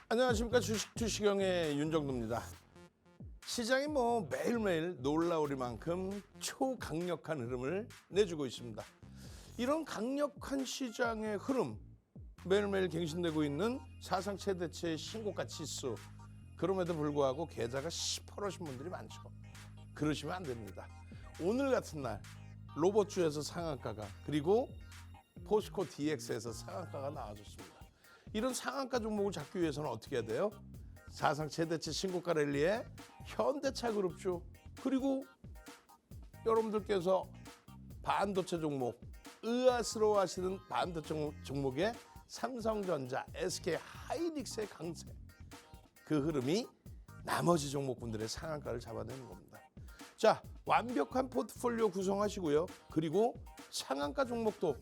안녕하십니까. 주식투시경의 윤정도입니다. 시장이 매일매일 놀라우리만큼 초강력한 흐름을 내주고 있습니다. 이런 강력한 시장의 흐름, 매일매일 갱신되고 있는 사상 최대치의 신고가 지수, 그럼에도 불구하고 계좌가 시퍼러신 분들이 많죠. 그러시면 안 됩니다. 오늘 같은 날 로봇주에서 상한가가, 그리고 포스코 DX에서 상한가가 나와줬습니다. 이런 상한가 종목을 잡기 위해서는 어떻게 해야 돼요? 사상 최대치 신고가 랠리에 현대차그룹주, 그리고 여러분들께서 반도체 종목, 의아스러워하시는 반도체 종목의 삼성전자, SK하이닉스의 강세, 그 흐름이 나머지 종목군들의 상한가를 잡아내는 겁니다. 자, 완벽한 포트폴리오 구성하시고요. 그리고 상한가 종목도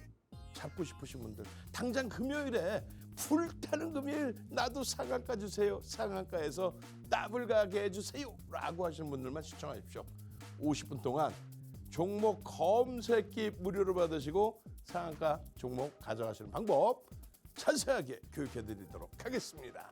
잡고 싶으신 분들, 당장 금요일에 불타는 금요일 나도 상한가 주세요, 상한가에서 더블 가게 해주세요 라고 하시는 분들만 시청하십시오. 50분 동안 종목 검색기 무료로 받으시고 상한가 종목 가져가시는 방법 자세하게 교육해 드리도록 하겠습니다.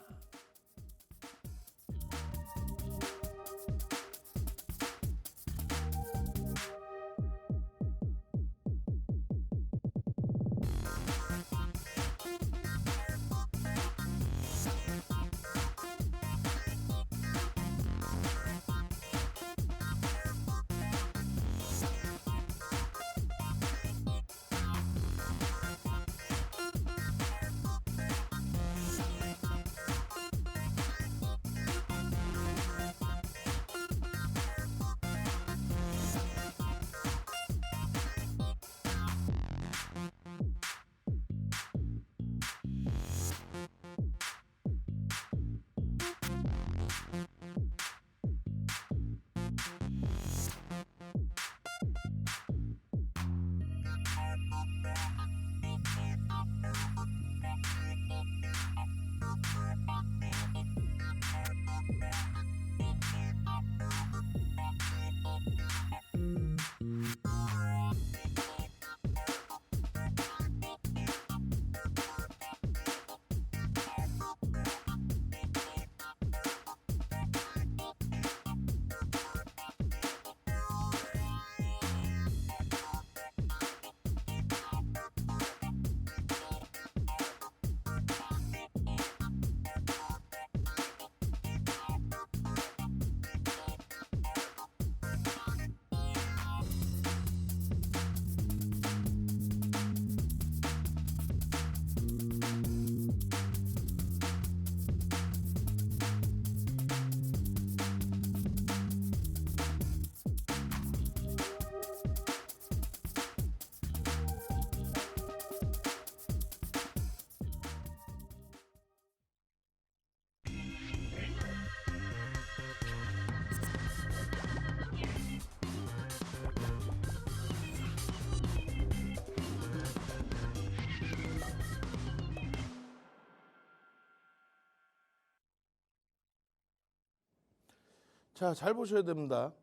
자, 잘 보셔야 됩니다.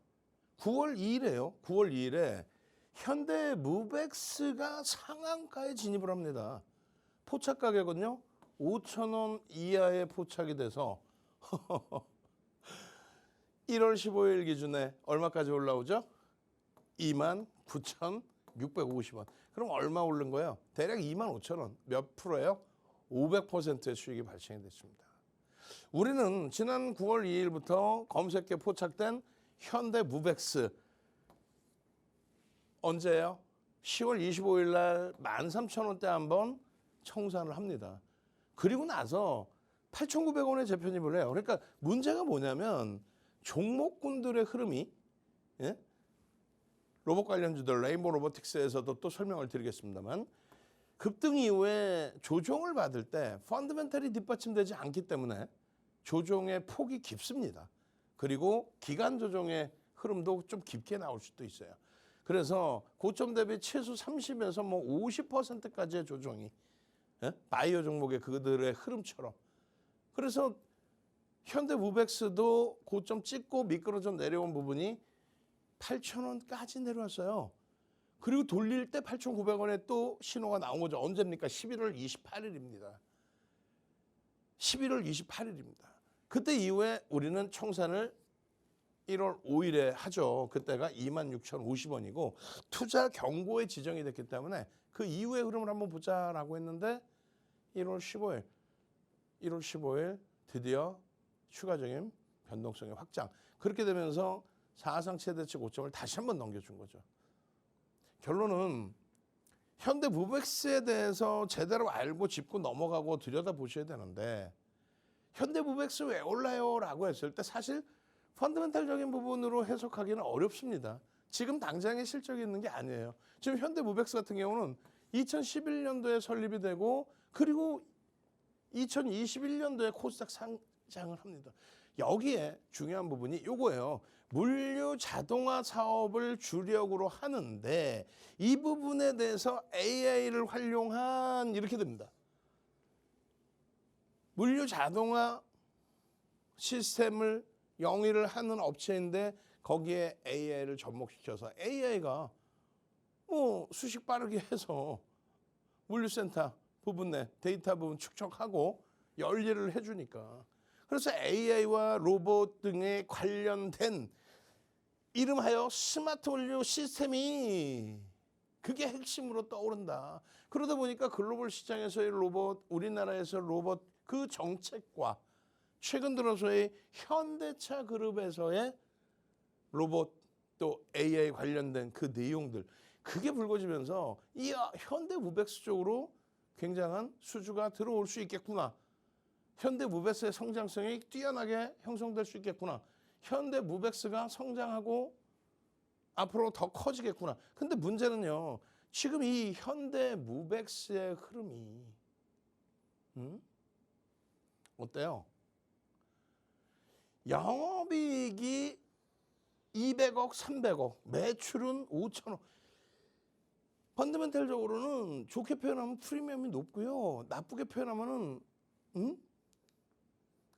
9월 2일에요. 9월 2일에 현대무벡스가 상한가에 진입을 합니다. 포착 가격은요, 5,000원 이하의 포착이 돼서 1월 15일 기준에 얼마까지 올라오죠? 29,650원. 그럼 얼마 오른 거예요? 대략 25,000원. 몇 프로예요? 500%의 수익이 발생이 됐습니다. 우리는 지난 9월 2일부터 검색에 포착된 현대무벡스, 언제예요? 10월 25일 날 13,000원대 한번 청산을 합니다. 그리고 나서 8,900원에 재편입을 해요. 그러니까 문제가 뭐냐면 종목군들의 흐름이, 예? 로봇 관련주들 레인보우 로보틱스에서도 또 설명을 드리겠습니다만, 급등 이후에 조정을 받을 때 펀더멘털이 뒷받침되지 않기 때문에 조정의 폭이 깊습니다. 그리고 기간 조정의 흐름도 좀 깊게 나올 수도 있어요. 그래서 고점 대비 최소 30에서 50%까지의 조정이, 예? 바이오 종목의 그들의 흐름처럼. 그래서 현대무벡스도 고점 찍고 미끄러져 내려온 부분이 8,000원까지 내려왔어요. 그리고 돌릴 때 8,900원에 또 신호가 나온 거죠. 언제입니까? 11월 28일입니다. 11월 28일입니다. 그때 이후에 우리는 청산을 1월 5일에 하죠. 그때가 26,050원이고 투자 경고에 지정이 됐기 때문에 그 이후의 흐름을 한번 보자라고 했는데 1월 15일 드디어 추가적인 변동성의 확장. 그렇게 되면서 사상 최대치 고점을 다시 한번 넘겨준 거죠. 결론은 현대 무백스에 대해서 제대로 알고 짚고 넘어가고 들여다보셔야 되는데 현대 무백스 왜 올라요? 라고 했을 때 사실 펀더멘탈적인 부분으로 해석하기는 어렵습니다. 지금 당장의 실적이 있는 게 아니에요. 지금 현대 무백스 같은 경우는 2011년도에 설립이 되고 그리고 2021년도에 코스닥 상장을 합니다. 여기에 중요한 부분이 이거예요. 물류 자동화 사업을 주력으로 하는데 이 부분에 대해서 AI를 활용한 이렇게 됩니다. 물류 자동화 시스템을 영위를 하는 업체인데 거기에 AI를 접목시켜서 AI가 뭐 수식 빠르게 해서 물류센터 부분 내 데이터 부분 축적하고 열일을 해주니까 그래서 AI와 로봇 등에 관련된 이름하여 스마트 물류 시스템이 그게 핵심으로 떠오른다. 그러다 보니까 글로벌 시장에서의 로봇, 우리나라에서 로봇 그 정책과 최근 들어서의 현대차 그룹에서의 로봇 또 AI 관련된 그 내용들 그게 불거지면서 이 현대 무백스 쪽으로 굉장한 수주가 들어올 수 있겠구나. 현대 무백스의 성장성이 뛰어나게 형성될 수 있겠구나. 현대 무백스가 성장하고 앞으로 더 커지겠구나. 근데 문제는요. 지금 이 현대 무백스의 흐름이 어때요? 영업이익이 200억, 300억, 매출은 5천억. 펀더멘탈적으로는 좋게 표현하면 프리미엄이 높고요. 나쁘게 표현하면은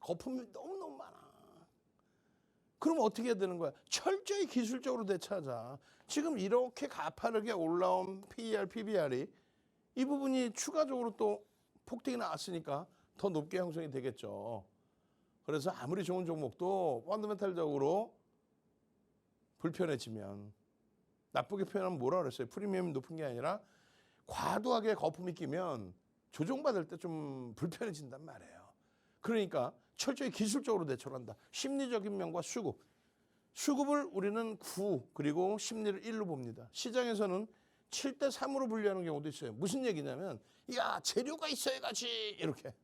거품이 너무너무 많아. 그럼 어떻게 해야 되는 거야? 철저히 기술적으로 대처하자. 지금 이렇게 가파르게 올라온 PER, PBR이 이 부분이 추가적으로 또 폭등이 나왔으니까 더 높게 형성이 되겠죠. 그래서 아무리 좋은 종목도 펀더멘탈적으로 불편해지면 나쁘게 표현하면 뭐라 그랬어요? 프리미엄이 높은 게 아니라 과도하게 거품이 끼면 조정받을 때 좀 불편해진단 말이에요. 그러니까 철저히 기술적으로 대처를 한다. 심리적인 면과 수급. 수급을 우리는 9 그리고 심리를 1로 봅니다. 시장에서는 7대 3으로 분류하는 경우도 있어요. 무슨 얘기냐면 야 재료가 있어야 가지 이렇게.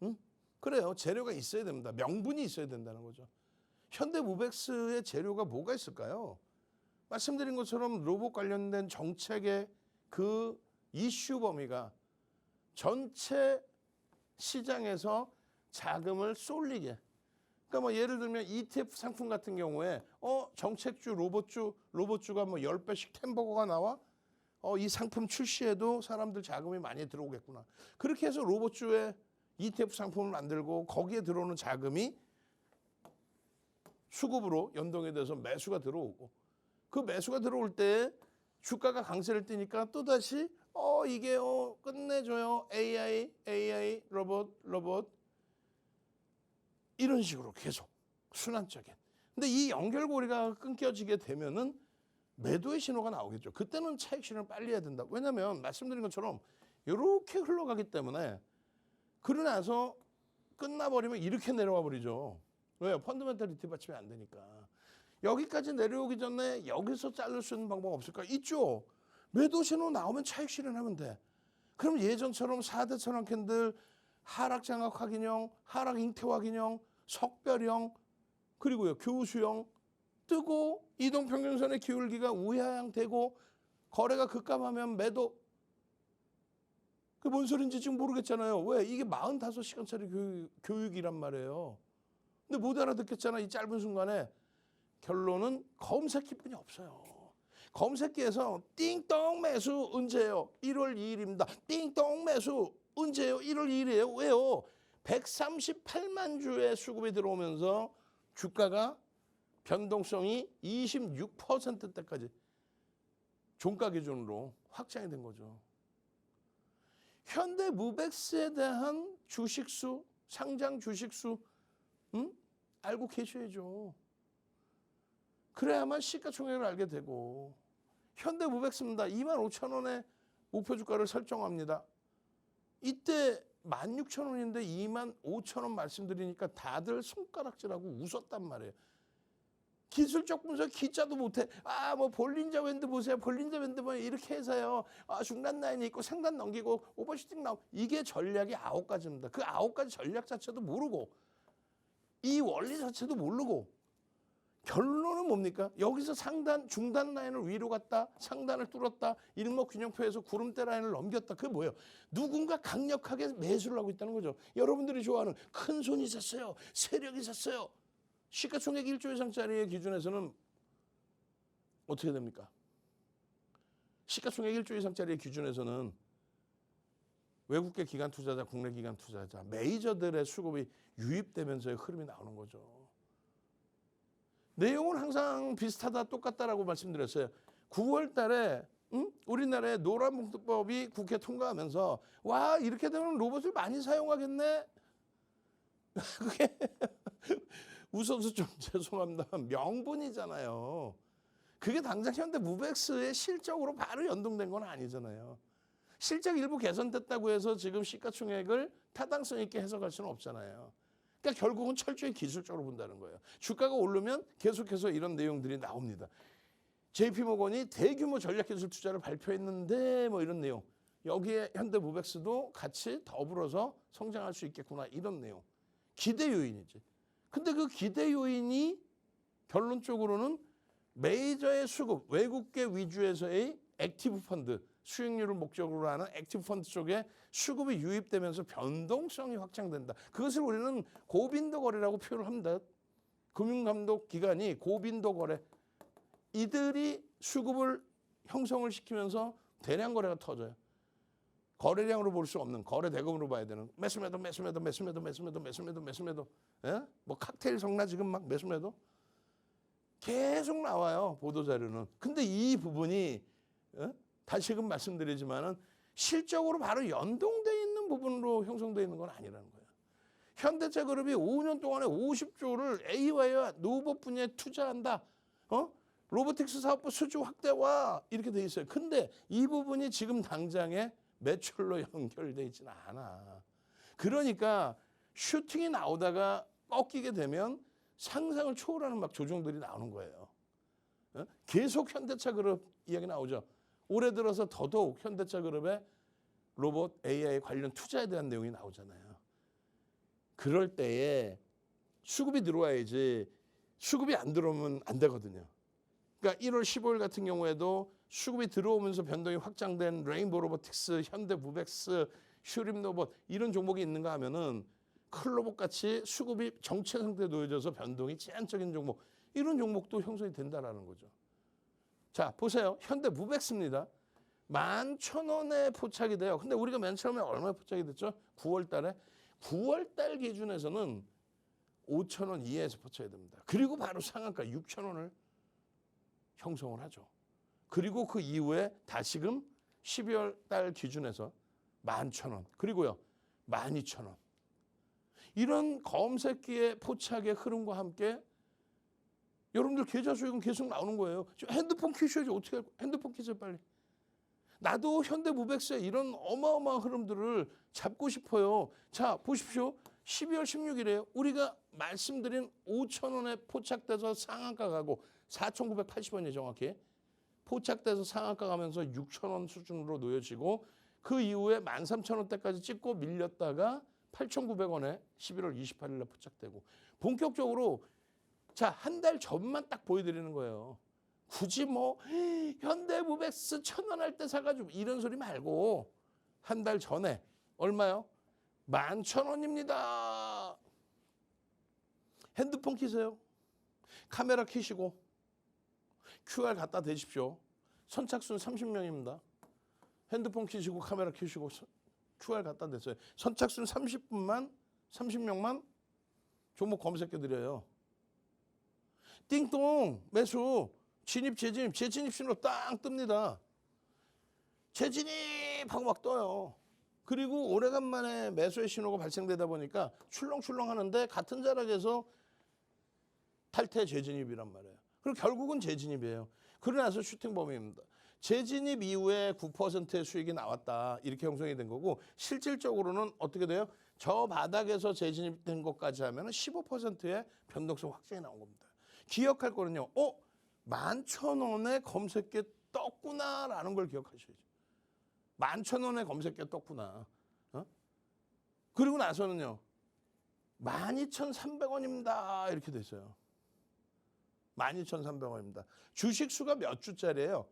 응? 그래요. 재료가 있어야 됩니다. 명분이 있어야 된다는 거죠. 현대 무백스의 재료가 뭐가 있을까요? 말씀드린 것처럼 로봇 관련된 정책의 그 이슈 범위가 전체 시장에서 자금을 쏠리게. 그러니까 뭐 예를 들면 ETF 상품 같은 경우에 정책주 로봇주가 뭐 10배씩 템버거가 나와. 이 상품 출시에도 사람들 자금이 많이 들어오겠구나. 그렇게 해서 로봇주의 ETF 상품을 만들고 거기에 들어오는 자금이 수급으로 연동이 돼서 매수가 들어오고 그 매수가 들어올 때 주가가 강세를 띠니까 또다시 이게 끝내줘요. AI 로봇 이런 식으로 계속 순환적인. 근데 이 연결고리가 끊겨지게 되면은 매도의 신호가 나오겠죠. 그때는 차익 실현을 빨리 해야 된다. 왜냐하면 말씀드린 것처럼 이렇게 흘러가기 때문에 그러고 나서 끝나버리면 이렇게 내려와 버리죠. 왜요? 펀더멘털이 뒷받침이 안 되니까. 여기까지 내려오기 전에 여기서 자를 수 있는 방법 없을까? 있죠. 매도 신호 나오면 차익 실현하면 돼. 그럼 예전처럼 4대 천왕 캔들 하락 장악 확인형, 하락 잉태 확인형, 석별형, 그리고요 교수형 뜨고 이동평균선의 기울기가 우하향되고 거래가 급감하면 매도. 그게 뭔 소린지 지금 모르겠잖아요. 왜? 이게 45시간짜리 교육이란 말이에요. 근데 못 알아듣겠잖아. 이 짧은 순간에. 결론은 검색기뿐이 없어요. 검색기에서 띵동 매수 언제예요? 1월 2일입니다. 띵동 매수 언제예요? 1월 2일이에요. 왜요? 138만 주의 수급이 들어오면서 주가가 변동성이 26%대까지 종가 기준으로 확장이 된 거죠. 현대 무백스에 대한 주식수 상장 주식수 알고 계셔야죠. 그래야만 시가총액을 알게 되고. 현대무백스입니다. 25,000원에 목표 주가를 설정합니다. 이때 16,000원인데 25,000원 말씀드리니까 다들 손가락질하고 웃었단 말이에요. 기술적 분석 기자도 못해. 뭐 볼린저 밴드 보세요. 볼린저 밴드 뭐 이렇게 해서요. 중단 라인이 있고 상단 넘기고 오버슈팅 나오고. 이게 전략이 9가지입니다. 그 9가지 전략 자체도 모르고 이 원리 자체도 모르고 결론은 뭡니까? 여기서 상단, 중단 라인을 위로 갔다, 상단을 뚫었다, 일목균형표에서 구름대 라인을 넘겼다. 그게 뭐예요? 누군가 강력하게 매수를 하고 있다는 거죠. 여러분들이 좋아하는 큰 손이 샀어요. 세력이 샀어요. 시가총액 1조 이상짜리의 기준에서는 어떻게 됩니까? 시가총액 1조 이상짜리의 기준에서는 외국계 기관 투자자, 국내 기관 투자자, 메이저들의 수급이 유입되면서의 흐름이 나오는 거죠. 내용은 항상 비슷하다, 똑같다라고 말씀드렸어요. 9월 달에 우리나라의 노란봉투법이 국회 통과하면서 와, 이렇게 되면 로봇을 많이 사용하겠네. 그게 웃어서 좀 죄송합니다. 명분이잖아요. 그게 당장 현대무백스의 실적으로 바로 연동된 건 아니잖아요. 실적 일부 개선됐다고 해서 지금 시가총액을 타당성 있게 해석할 수는 없잖아요. 그러니까 결국은 철저히 기술적으로 본다는 거예요. 주가가 오르면 계속해서 이런 내용들이 나옵니다. JP모건이 대규모 전략기술 투자를 발표했는데 뭐 이런 내용. 여기에 현대무백스도 같이 더불어서 성장할 수 있겠구나 이런 내용. 기대 요인이지. 근데 그 기대 요인이 결론적으로는 메이저의 수급, 외국계 위주에서의 액티브 펀드, 수익률을 목적으로 하는 액티브 펀드 쪽에 수급이 유입되면서 변동성이 확장된다. 그것을 우리는 고빈도 거래라고 표현을 합니다. 금융감독 기관이 고빈도 거래. 이들이 수급을 형성을 시키면서 대량 거래가 터져요. 거래량으로 볼 수 없는 거래 대금으로 봐야 되는 매수매도. 예? 뭐 칵테일 성나 지금 막 매수매도 계속 나와요. 보도자료는. 근데 이 부분이 다시금 말씀드리지만은 실적으로 바로 연동되어 있는 부분으로 형성되어 있는 건 아니라는 거예요. 현대차그룹이 5년 동안에 50조를 A와의 로봇 분야에 투자한다. 로보틱스 사업부 수주 확대와 이렇게 돼 있어요. 근데 이 부분이 지금 당장에 매출로 연결돼 있지는 않아. 그러니까 슈팅이 나오다가 꺾이게 되면 상상을 초월하는 막 조정들이 나오는 거예요. 계속 현대차그룹 이야기 나오죠. 올해 들어서 더더욱 현대차그룹의 로봇 AI 관련 투자에 대한 내용이 나오잖아요. 그럴 때에 수급이 들어와야지 수급이 안 들어오면 안 되거든요. 그러니까 1월 15일 같은 경우에도 수급이 들어오면서 변동이 확장된 레인보우 로보틱스, 현대무백스, 슈림로봇 이런 종목이 있는가 하면은 클로봇 같이 수급이 정체 상태에 놓여져서 변동이 제한적인 종목 이런 종목도 형성이 된다라는 거죠. 자 보세요. 현대무백스입니다. 11,000원에 포착이 돼요. 근데 우리가 맨 처음에 얼마에 포착이 됐죠? 9월 달에. 9월 달 기준에서는 5,000원 이하에서 포착이 됩니다. 그리고 바로 상한가 6,000원을 형성을 하죠. 그리고 그 이후에 다시금 12월 달 기준에서 11,000원 그리고요 12,000원 이런 검색기의 포착의 흐름과 함께 여러분들 계좌 수익은 계속 나오는 거예요. 핸드폰 키셔야지. 어떻게 할까? 핸드폰 키세요 빨리. 나도 현대무백스의 이런 어마어마한 흐름들을 잡고 싶어요. 자 보십시오. 12월 16일에 우리가 말씀드린 5,000원에 포착돼서 상한가 가고 4,980원이 정확히 포착돼서 상한가 가면서 6,000원 수준으로 놓여지고 그 이후에 13,000원대까지 찍고 밀렸다가 8,900원에 11월 28일에 포착되고 본격적으로 자, 한 달 전만 딱 보여드리는 거예요. 굳이 뭐 현대무백스 1,000원 할 때 사가지고 이런 소리 말고 한 달 전에 얼마요? 11,000원입니다. 핸드폰 키세요. 카메라 키시고 QR 갖다 대십시오. 선착순 30명입니다. 핸드폰 키시고 카메라 키시고 QR 갖다 댔어요. 선착순 30명만 종목 검색해드려요. 띵동 매수 진입 재진입 신호 딱 뜹니다. 재진입 하고 막 떠요. 그리고 오래간만에 매수의 신호가 발생되다 보니까 출렁출렁 하는데 같은 자락에서 탈퇴 재진입이란 말이에요. 그리고 결국은 재진입이에요. 그러고 나서 슈팅 범위입니다. 재진입 이후에 9%의 수익이 나왔다. 이렇게 형성이 된 거고 실질적으로는 어떻게 돼요? 저 바닥에서 재진입된 것까지 하면 15%의 변동성 확정이 나온 겁니다. 기억할 거는요. 11,000원에 검색계 떴구나라는 걸 기억하셔야죠. 11,000원에 검색계 떴구나. 그리고 나서는요. 12,300원입니다. 이렇게 됐어요. 12,300원입니다. 주식 수가 몇 주짜리예요?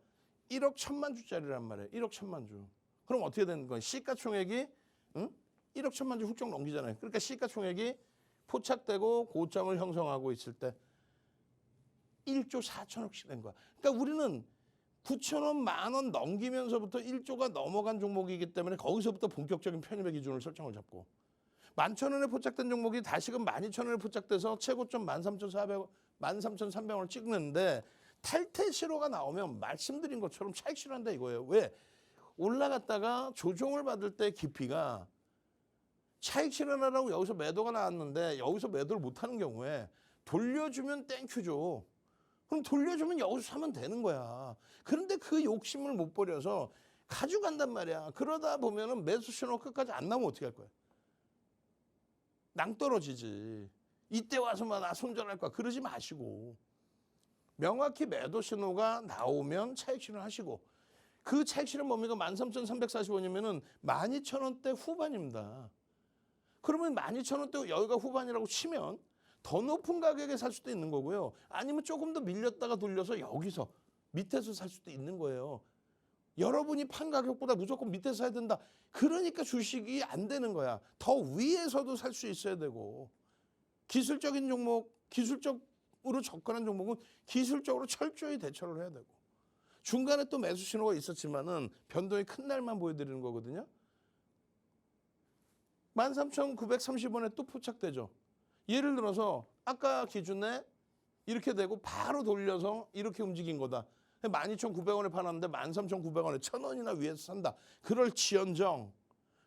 1억 1,000만 주짜리란 말이에요. 1억 1,000만 주. 그럼 어떻게 되는 거예요? 시가총액이 1억 1,000만 주 훌쩍 넘기잖아요. 그러니까 시가총액이 포착되고 고점을 형성하고 있을 때 1조 4천억씩 된 거야. 그러니까 우리는 9,000원, 만원 넘기면서부터 1조가 넘어간 종목이기 때문에 거기서부터 본격적인 편입의 기준을 설정을 잡고 11,000원에 포착된 종목이 다시금 12,000원에 포착돼서 최고점 13,400원, 13,300원을 찍는데 탈퇴 신호가 나오면 말씀드린 것처럼 차익 실현한다 이거예요. 왜? 올라갔다가 조정을 받을 때 깊이가 차익 실현하라고 여기서 매도가 나왔는데 여기서 매도를 못하는 경우에 돌려주면 땡큐죠. 그럼 돌려주면 여기서 사면 되는 거야. 그런데 그 욕심을 못 버려서 가져간단 말이야. 그러다 보면은 매수 신호 끝까지 안 나오면 어떻게 할 거야? 낭떨어지지. 이때 와서만 나 손절할 거야. 그러지 마시고. 명확히 매도 신호가 나오면 차익 실현하시고 그 차익 실현 범위가 13,340원이면은 12,000원대 후반입니다. 그러면 12,000원대 여기가 후반이라고 치면 더 높은 가격에 살 수도 있는 거고요. 아니면 조금 더 밀렸다가 돌려서 여기서 밑에서 살 수도 있는 거예요. 여러분이 판 가격보다 무조건 밑에서 사야 된다. 그러니까 주식이 안 되는 거야. 더 위에서도 살 수 있어야 되고 기술적인 종목, 기술적으로 접근한 종목은 기술적으로 철저히 대처를 해야 되고 중간에 또 매수 신호가 있었지만은 변동이 큰 날만 보여드리는 거거든요. 13,930원에 또 포착되죠. 예를 들어서 아까 기준에 이렇게 되고 바로 돌려서 이렇게 움직인 거다. 12,900원에 팔았는데 13,900원에 1,000원이나 위에서 산다. 그럴 지연정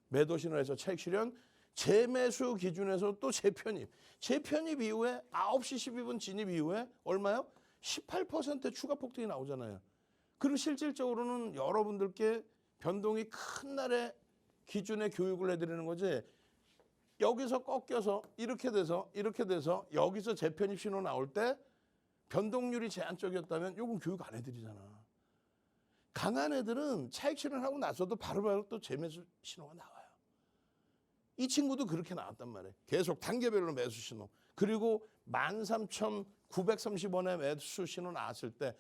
매도 신호에서 차익 실현, 재매수 기준에서 또 재편입. 재편입 이후에 9시 12분 진입 이후에 얼마요? 18% 추가 폭등이 나오잖아요. 그리고 실질적으로는 여러분들께 변동이 큰 날에 기준에 교육을 해드리는 거지. 여기서 꺾여서 이렇게 돼서 여기서 재편입 신호 나올 때 변동률이 제한적이었다면 요건 교육 안 해드리잖아. 강한 애들은 차익 실현하고 나서도 바로바로 또 재매수 신호가 나와요. 이 친구도 그렇게 나왔단 말이에요. 계속 단계별로 매수 신호. 그리고 13,930원에 매수 신호 나왔을 때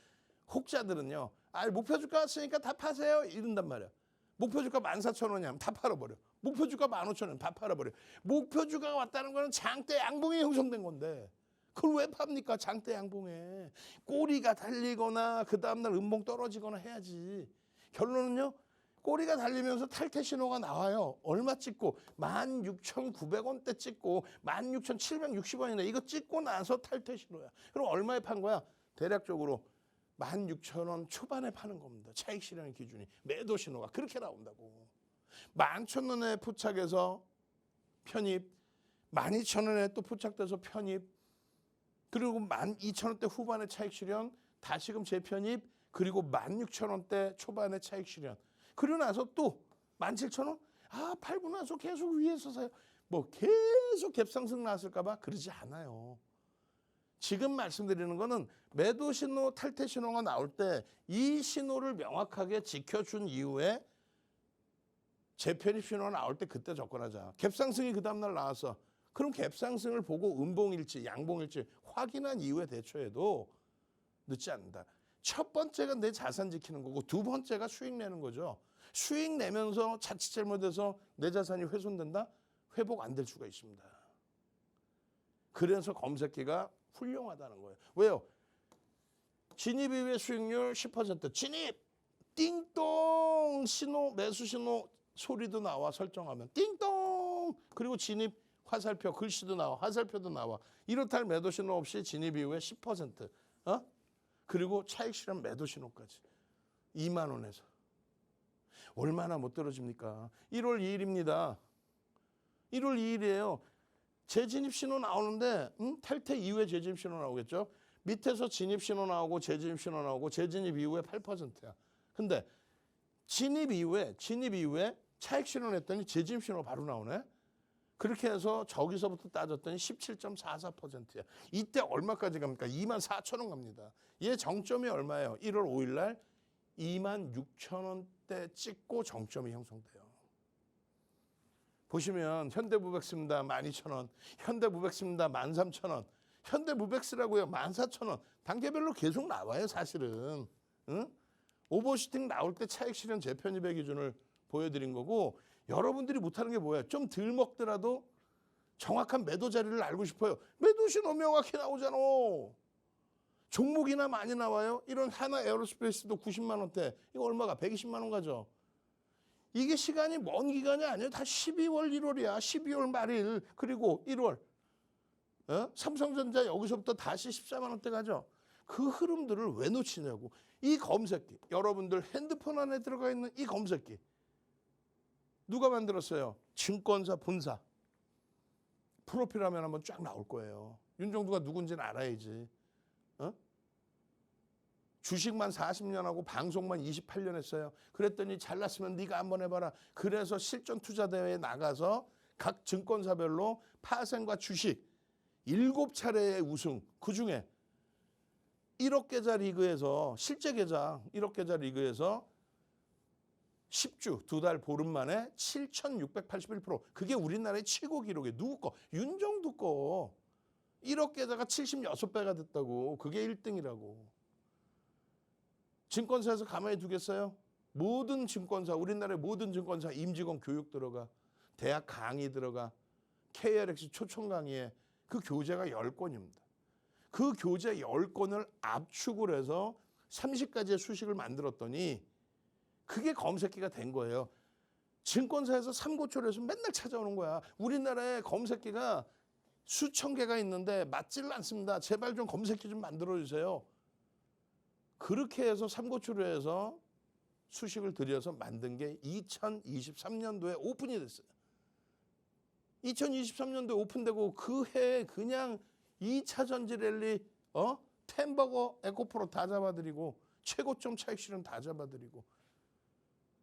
혹자들은요. 목표 주가 왔으니까 다 파세요. 이런단 말이야. 목표 주가 14,000원이야. 하면 다 팔아버려. 목표 주가 15,000원 다 팔아버려. 목표 주가가 왔다는 거는 장대 양봉이 형성된 건데 그걸 왜 팝니까? 장대 양봉에. 꼬리가 달리거나 그 다음날 음봉 떨어지거나 해야지. 결론은요. 꼬리가 달리면서 탈퇴 신호가 나와요. 얼마 찍고 16,900원대 찍고 16,760원이네. 이거 찍고 나서 탈퇴 신호야. 그럼 얼마에 판 거야? 대략적으로 16,000원 초반에 파는 겁니다. 차익 실현 기준이. 매도 신호가 그렇게 나온다고. 11,000원에 포착해서 편입, 12,000원에 또 포착돼서 편입, 그리고 12,000원대 후반에 차익 실현, 다시금 재편입, 그리고 16,000원대 초반에 차익 실현. 그러고 나서 또 17,000원? 팔고 나서 계속 위에서 사요. 뭐 계속 갭상승 나왔을까 봐 그러지 않아요. 지금 말씀드리는 거는 매도 신호, 탈퇴 신호가 나올 때 이 신호를 명확하게 지켜준 이후에 재편입 신호가 나올 때 그때 접근하자. 갭상승이 그 다음날 나왔어. 그럼 갭상승을 보고 음봉일지 양봉일지 확인한 이후에 대처해도 늦지 않는다. 첫 번째가 내 자산 지키는 거고 두 번째가 수익 내는 거죠. 수익 내면서 자칫 잘못해서 내 자산이 훼손된다? 회복 안 될 수가 있습니다. 그래서 검색기가 훌륭하다는 거예요. 왜요? 진입 이후에 수익률 10%. 진입! 띵동! 신호, 매수 신호 소리도 나와 설정하면. 띵동! 그리고 진입 화살표 글씨도 나와. 화살표도 나와. 이렇다 할 매도 신호 없이 진입 이후에 10%. 그리고 차익 실현 매도 신호까지. 2만 원에서. 얼마나 못 떨어집니까? 1월 2일입니다. 1월 2일이에요. 재진입 신호 나오는데 탈퇴 이후에 재진입 신호 나오겠죠. 밑에서 진입 신호 나오고 재진입 신호 나오고 재진입 이후에 8%야. 근데 진입 이후에 차익 신호 냈더니 재진입 신호 바로 나오네. 그렇게 해서 저기서부터 따졌더니 17.44%야. 이때 얼마까지 갑니까? 24,000원 갑니다. 얘 정점이 얼마예요? 1월 5일 날 26,000원대 찍고 정점이 형성돼요. 보시면 현대무백스입니다. 12,000원. 현대무백스입니다. 13,000원. 현대무백스라고요. 14,000원. 단계별로 계속 나와요. 사실은. 응? 오버슈팅 나올 때 차익 실현 재편입의 기준을 보여드린 거고, 여러분들이 못하는 게 뭐예요? 좀 덜 먹더라도 정확한 매도 자리를 알고 싶어요. 매도 신호 명확히 나오잖아. 종목이나 많이 나와요. 이런 하나 에어로스페이스도 90만 원대. 이거 얼마가? 120만 원 가죠. 이게 시간이 먼 기간이 아니에요. 다 12월, 1월이야. 12월 말일. 그리고 1월. 삼성전자 여기서부터 다시 14만 원대 가죠. 그 흐름들을 왜 놓치냐고. 이 검색기. 여러분들 핸드폰 안에 들어가 있는 이 검색기. 누가 만들었어요? 증권사 본사. 프로필 하면 한번 쫙 나올 거예요. 윤정두가 누군지는 알아야지. 주식만 40년 하고 방송만 28년 했어요. 그랬더니 잘났으면 네가 한번 해봐라. 그래서 실전 투자 대회에 나가서 각 증권사별로 파생과 주식 7차례의 우승. 그중에 1억 계좌 리그에서 실제 계좌 1억 계좌 리그에서 10주, 2달 보름 만에 7,681%. 그게 우리나라의 최고 기록이에요. 누구 거? 윤정두 거. 1억 계좌가 76배가 됐다고. 그게 1등이라고. 증권사에서 가만히 두겠어요? 모든 증권사, 우리나라의 모든 증권사 임직원 교육 들어가. 대학 강의 들어가. KLX 초청 강의에 그 교재가 10권입니다. 그 교재 10권을 압축을 해서 30가지의 수식을 만들었더니 그게 검색기가 된 거예요. 증권사에서 삼고초려해서 맨날 찾아오는 거야. 우리나라에 검색기가 수천 개가 있는데 맞질 않습니다. 제발 좀 검색기 좀 만들어주세요. 그렇게 해서 삼고초려해서 수식을 들여서 만든 게 2023년도에 오픈이 됐어요. 2023년도에 오픈되고 그 해에 그냥 2차 전지 랠리, 템버거, 에코프로 다 잡아드리고 최고점 차익 실현 다 잡아드리고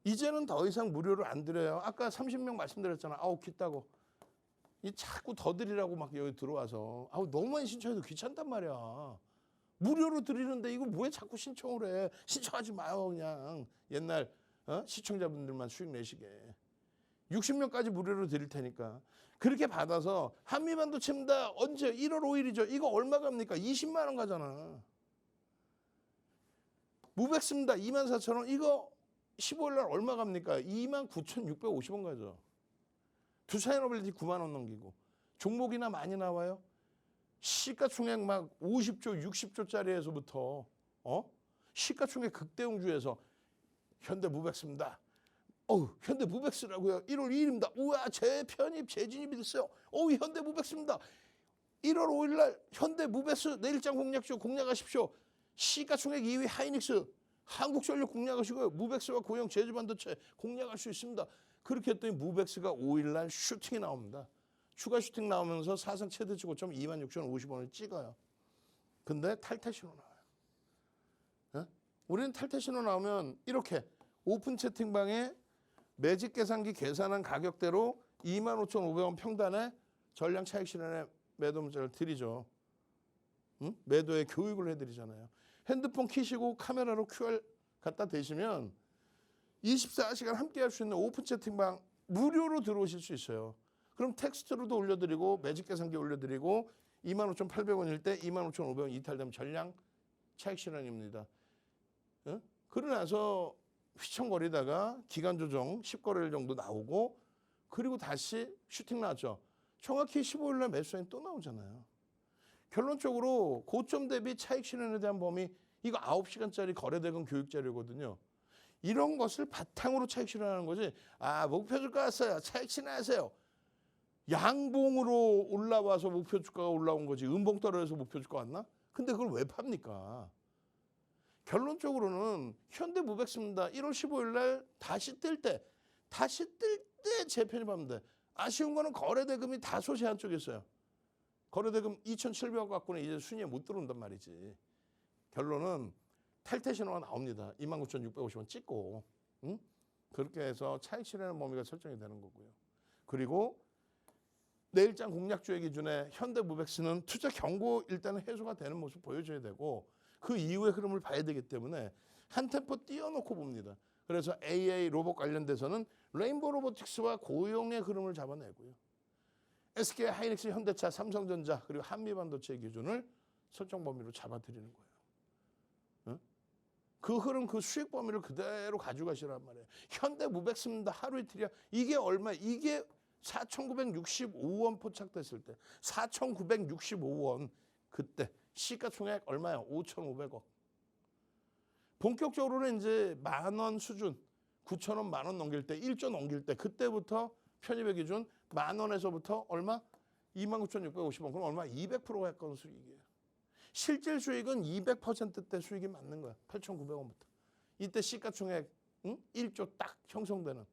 이제는 더 이상 무료로 안 드려요. 아까 30명 말씀드렸잖아. 아우 귀따고. 이 자꾸 더 드리라고 막 여기 들어와서 너무 많이 신청해도 귀찮단 말이야. 무료로 드리는데 이거 왜 자꾸 신청을 해. 신청하지 마요. 그냥 옛날 시청자분들만 수익 내시게. 60명까지 무료로 드릴 테니까. 그렇게 받아서 한미반도체입니다. 언제? 1월 5일이죠. 이거 얼마 갑니까? 20만 원 가잖아. 무백스입니다. 24,000원. 이거 15일 날 얼마 갑니까? 29,650원 가죠. 두산에너빌리티 9만 원 넘기고. 종목이나 많이 나와요. 시가총액 막 50조, 60조짜리에서부터 시가총액 극대웅주에서 현대무백스입니다. 현대무백스라고요. 1월 2일입니다. 우와, 재편입, 재진입이 됐어요. 현대무백스입니다. 1월 5일 날 현대무백스 내일장 공략주 공략하십시오. 시가총액 2위 하이닉스, 한국전력 공략하시고요. 무백스와 고용 제주반도체 공략할 수 있습니다. 그렇게 했더니 무백스가 5일 날 슈팅이 나옵니다. 추가 슈팅 나오면서 사상 최대치 고점 26,050원을 찍어요. 근데 탈퇴 신호 나와요. 우리는 탈퇴 신호 나오면 이렇게 오픈 채팅방에 매직 계산기 계산한 가격대로 25,500원 평단에 전량 차익 실현의 매도 문자를 드리죠. 매도의 교육을 해드리잖아요. 핸드폰 키시고 카메라로 QR 갖다 대시면 24시간 함께 할 수 있는 오픈 채팅방 무료로 들어오실 수 있어요. 그럼 텍스트로도 올려드리고 매직 계산기 올려드리고 25,800원일 때 25,500원 이탈되면 전량 차익 실현입니다. 그러고 나서 휘청거리다가 기간 조정 10거래일 정도 나오고 그리고 다시 슈팅 나왔죠. 정확히 15일 날 매수사인 또 나오잖아요. 결론적으로 고점 대비 차익 실현에 대한 범위 이거 9시간짜리 거래대금 교육 자료거든요. 이런 것을 바탕으로 차익 실현하는 거지. 목표 주가 왔어요. 차익 실현하세요. 양봉으로 올라와서 목표 주가가 올라온 거지. 음봉 떨어져서 목표 주가 왔나? 근데 그걸 왜 팝니까? 결론적으로는 현대무백스입니다. 1월 15일 날 다시 뜰 때 재편입하면 돼. 아쉬운 거는 거래대금이 다소 제한 쪽에 있어요. 거래대금 2,700억 갖고는 이제 순위에 못 들어온단 말이지. 결론은 탈퇴 신호가 나옵니다. 29,650원 찍고. 응? 그렇게 해서 차익 실현의 범위가 설정이 되는 거고요. 그리고 내일장 공략주의 기준에 현대무백스는 투자 경고 일단은 해소가 되는 모습 보여줘야 되고 그 이후의 흐름을 봐야 되기 때문에 한 템포 띄워놓고 봅니다. 그래서 AA 로봇 관련돼서는 레인보우 로보틱스와 고용의 흐름을 잡아내고요. SK 하이닉스, 현대차, 삼성전자 그리고 한미반도체 기준을 설정 범위로 잡아드리는 거예요. 응? 그 흐름, 그 수익 범위를 그대로 가져가시란 말이에요. 현대무백스입니다. 하루 이틀이야. 이게 얼마? 이게 4,965원 포착됐을 때 4,965원 그때 시가총액 얼마야? 5,500억. 본격적으로는 이제 10,000원 수준 9,000원 10,000원 넘길 때 1조 넘길 때 그때부터 편입의 기준 10,000원에서부터 얼마? 29,650원. 그럼 얼마? 200%가 가까운 수익이에요. 실질 수익은 200%대 수익이 맞는 거야. 8,900원부터. 이때 시가총액 1조 딱 형성되는.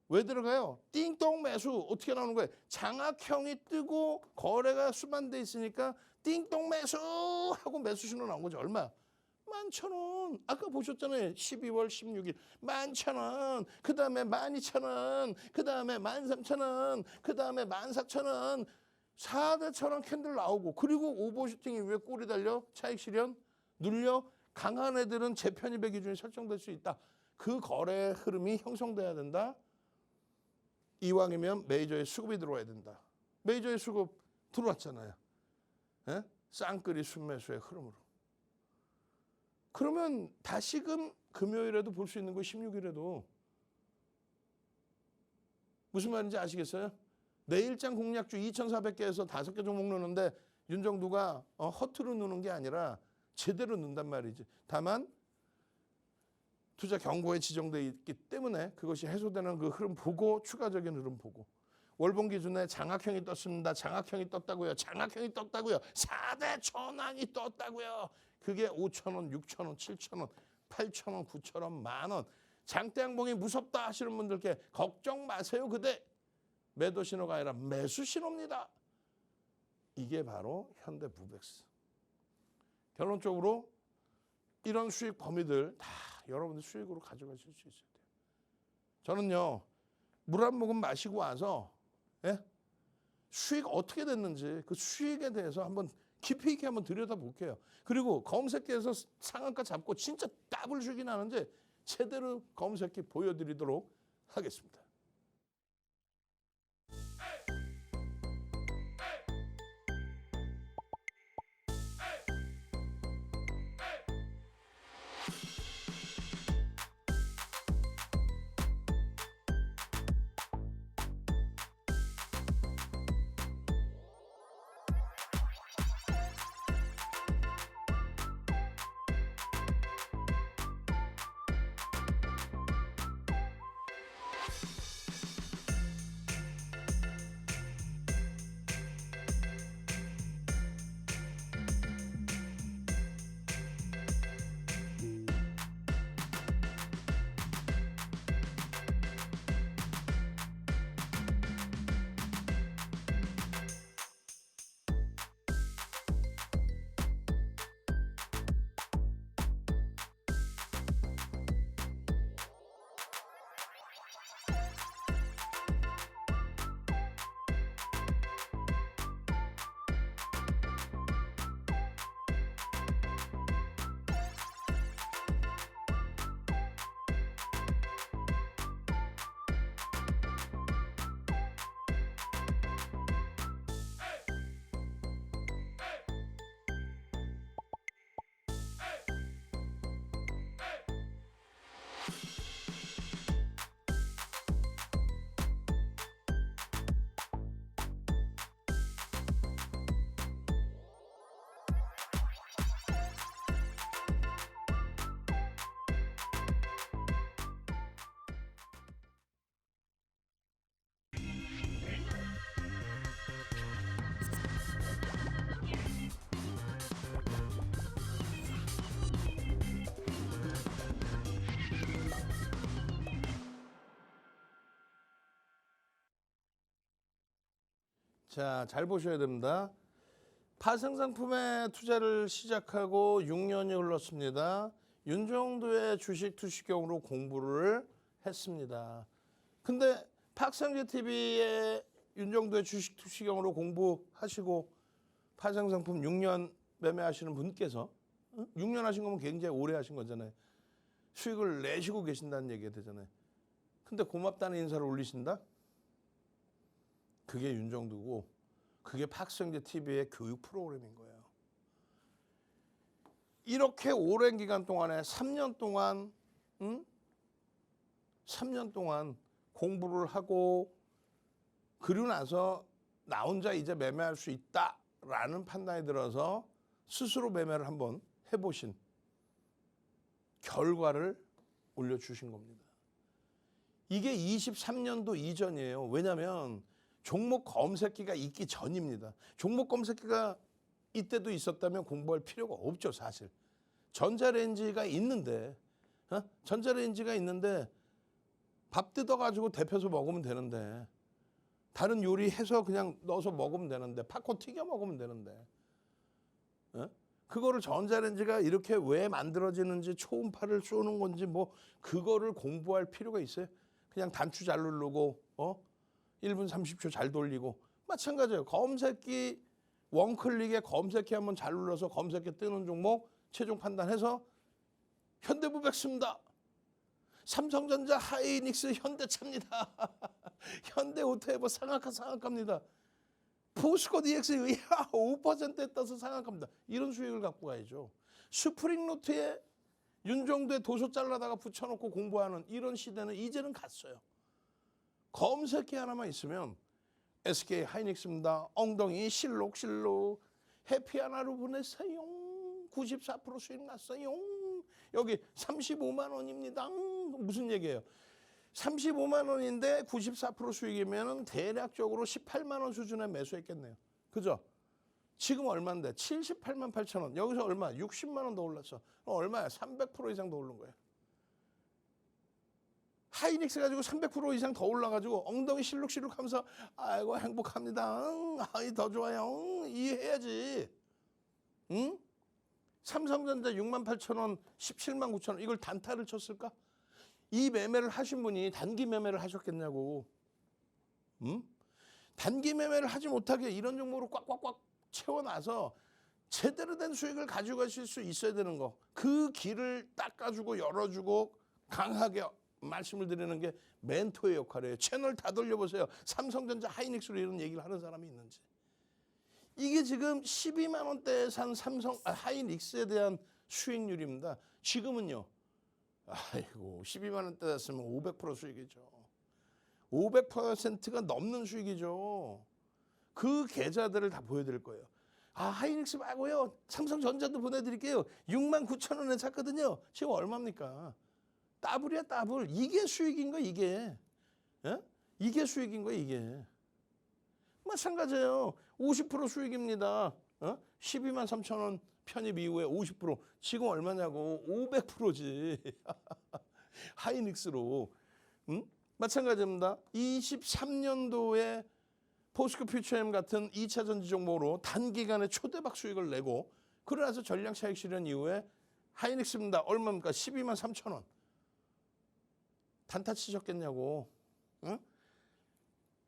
왜 들어가요? 띵동 매수. 어떻게 나오는 거예요? 장악형이 뜨고 거래가 수반돼 있으니까 띵동 매수 하고 매수 신호 나온 거죠. 얼마? 11,000원. 아까 보셨잖아요. 12월 16일 11,000원. 그 다음에 12,000원. 그 다음에 13,000원. 그 다음에 14,000원. 4대 1,000원 캔들 나오고 그리고 오버슈팅 이후에 꼬리 달려 차익 실현 눌려 강한 애들은 재편입의 기준이 설정될 수 있다. 그 거래 흐름이 형성돼야 된다. 이왕이면 메이저의 수급이 들어와야 된다. 메이저의 수급 들어왔잖아요. 예? 쌍끌이 순매수의 흐름으로. 그러면 다시금 금요일에도 볼 수 있는 거 16일에도. 무슨 말인지 아시겠어요? 내일장 공략주 2,400개에서 5개 종목 넣는데 윤정두가 허투루 넣는 게 아니라 제대로 넣는단 말이지. 다만 투자 경고에 지정되어 있기 때문에 그것이 해소되는 그 흐름 보고 추가적인 흐름 보고 월봉 기준에 장악형이 떴습니다. 장악형이 떴다고요. 장악형이 떴다고요. 4대 천왕이 떴다고요. 그게 5,000원, 6,000원, 7,000원, 8,000원, 9,000원, 10,000원. 장대양봉이 무섭다 하시는 분들께 걱정 마세요. 그대 매도 신호가 아니라 매수 신호입니다. 이게 바로 현대무백스. 결론적으로 이런 수익 범위들 다 여러분들 수익으로 가져가실 수 있어야 돼요. 저는요. 물 한 모금 마시고 와서 수익 어떻게 됐는지 그 수익에 대해서 한번 깊이 있게 한번 들여다볼게요. 그리고 검색기에서 상한가 잡고 진짜 더블 수익이 나는지 제대로 검색기 보여드리도록 하겠습니다. 자, 잘 보셔야 됩니다. 파생상품에 투자를 시작하고 6년이 흘렀습니다. 윤정도의 주식 투시경으로 공부를 했습니다. 근데 박상재 TV의 윤정도의 주식 투시경으로 공부하시고 파생상품 6년 매매하시는 분께서 6년 하신 거면 굉장히 오래 하신 거잖아요. 수익을 내시고 계신다는 얘기가 되잖아요. 근데 고맙다는 인사를 올리신다? 그게 윤정도고 그게 박성재 TV의 교육 프로그램인 거예요. 이렇게 오랜 기간 동안에 3년 동안 3년 동안 공부를 하고 그리고 나서 나 혼자 이제 매매할 수 있다라는 판단이 들어서 스스로 매매를 한번 해보신 결과를 올려주신 겁니다. 이게 23년도 이전이에요. 왜냐하면 종목 검색기가 있기 전입니다. 종목 검색기가 이때도 있었다면 공부할 필요가 없죠, 사실. 전자레인지가 있는데 밥 뜯어가지고 데펴서 먹으면 되는데 다른 요리 해서 그냥 넣어서 먹으면 되는데 팝콘 튀겨 먹으면 되는데 그거를 전자레인지가 이렇게 왜 만들어지는지 초음파를 쏘는 건지 뭐 그거를 공부할 필요가 있어요? 그냥 단추 잘 누르고 1분 30초 잘 돌리고 마찬가지예요. 검색기 원클릭에 검색기 한번 잘 눌러서 검색기 뜨는 종목 최종 판단해서 현대무백수입니다. 삼성전자, 하이닉스, 현대차입니다. 현대오토에버 상한가입니다. 포스코 DX 5%에 떠서 상한가입니다. 이런 수익을 갖고 가야죠. 스프링노트에 윤정도의 도서 잘라다가 붙여놓고 공부하는 이런 시대는 이제는 갔어요. 검색기 하나만 있으면 SK 하이닉스입니다. 엉덩이 실록 해피한 하루 보냈어요. 94% 수익 났어요. 여기 35만 원입니다. 무슨 얘기예요? 35만 원인데 94% 수익이면 대략적으로 18만 원 수준에 매수했겠네요. 그죠? 지금 얼마인데? 78만 8천 원. 여기서 얼마? 60만 원 더 올랐어. 얼마야? 300% 이상 더 오른 거예요. 하이닉스 가지고 300% 이상 더 올라가지고 엉덩이 실룩실룩 하면서 아이고 행복합니다. 아이 더 좋아요. 이해해야지. 응? 삼성전자 6만 8천 원, 17만 9천 원 이걸 단타를 쳤을까? 이 매매를 하신 분이 단기 매매를 하셨겠냐고. 응? 단기 매매를 하지 못하게 이런 종목으로 꽉꽉꽉 채워놔서 제대로 된 수익을 가지고 가실 수 있어야 되는 거. 그 길을 닦아주고 열어주고 강하게 말씀을 드리는 게 멘토의 역할이에요. 채널 다 돌려보세요. 삼성전자 하이닉스로 이런 얘기를 하는 사람이 있는지. 이게 지금 12만 원대에 산 하이닉스에 대한 수익률입니다. 지금은요. 아이고 12만 원대 샀으면 500% 수익이죠. 500%가 넘는 수익이죠. 그 계좌들을 다 보여드릴 거예요. 하이닉스 말고요. 삼성전자도 보내드릴게요. 6만 9천 원에 샀거든요. 지금 얼마입니까? 더블이야 더블. 이게 수익인 거 이게. 예? 이게 수익인 거 이게. 마찬가지예요. 50% 수익입니다. 12만 3천 원 편입 이후에 50%. 지금 얼마냐고. 500%지. 하이닉스로. 마찬가지입니다. 23년도에 포스코 퓨처엠 같은 2차 전지 종목으로 단기간에 초대박 수익을 내고 그러나서 전량 차익 실현 이후에 하이닉스입니다. 얼마입니까? 12만 3천 원. 단타 치셨겠냐고. 응?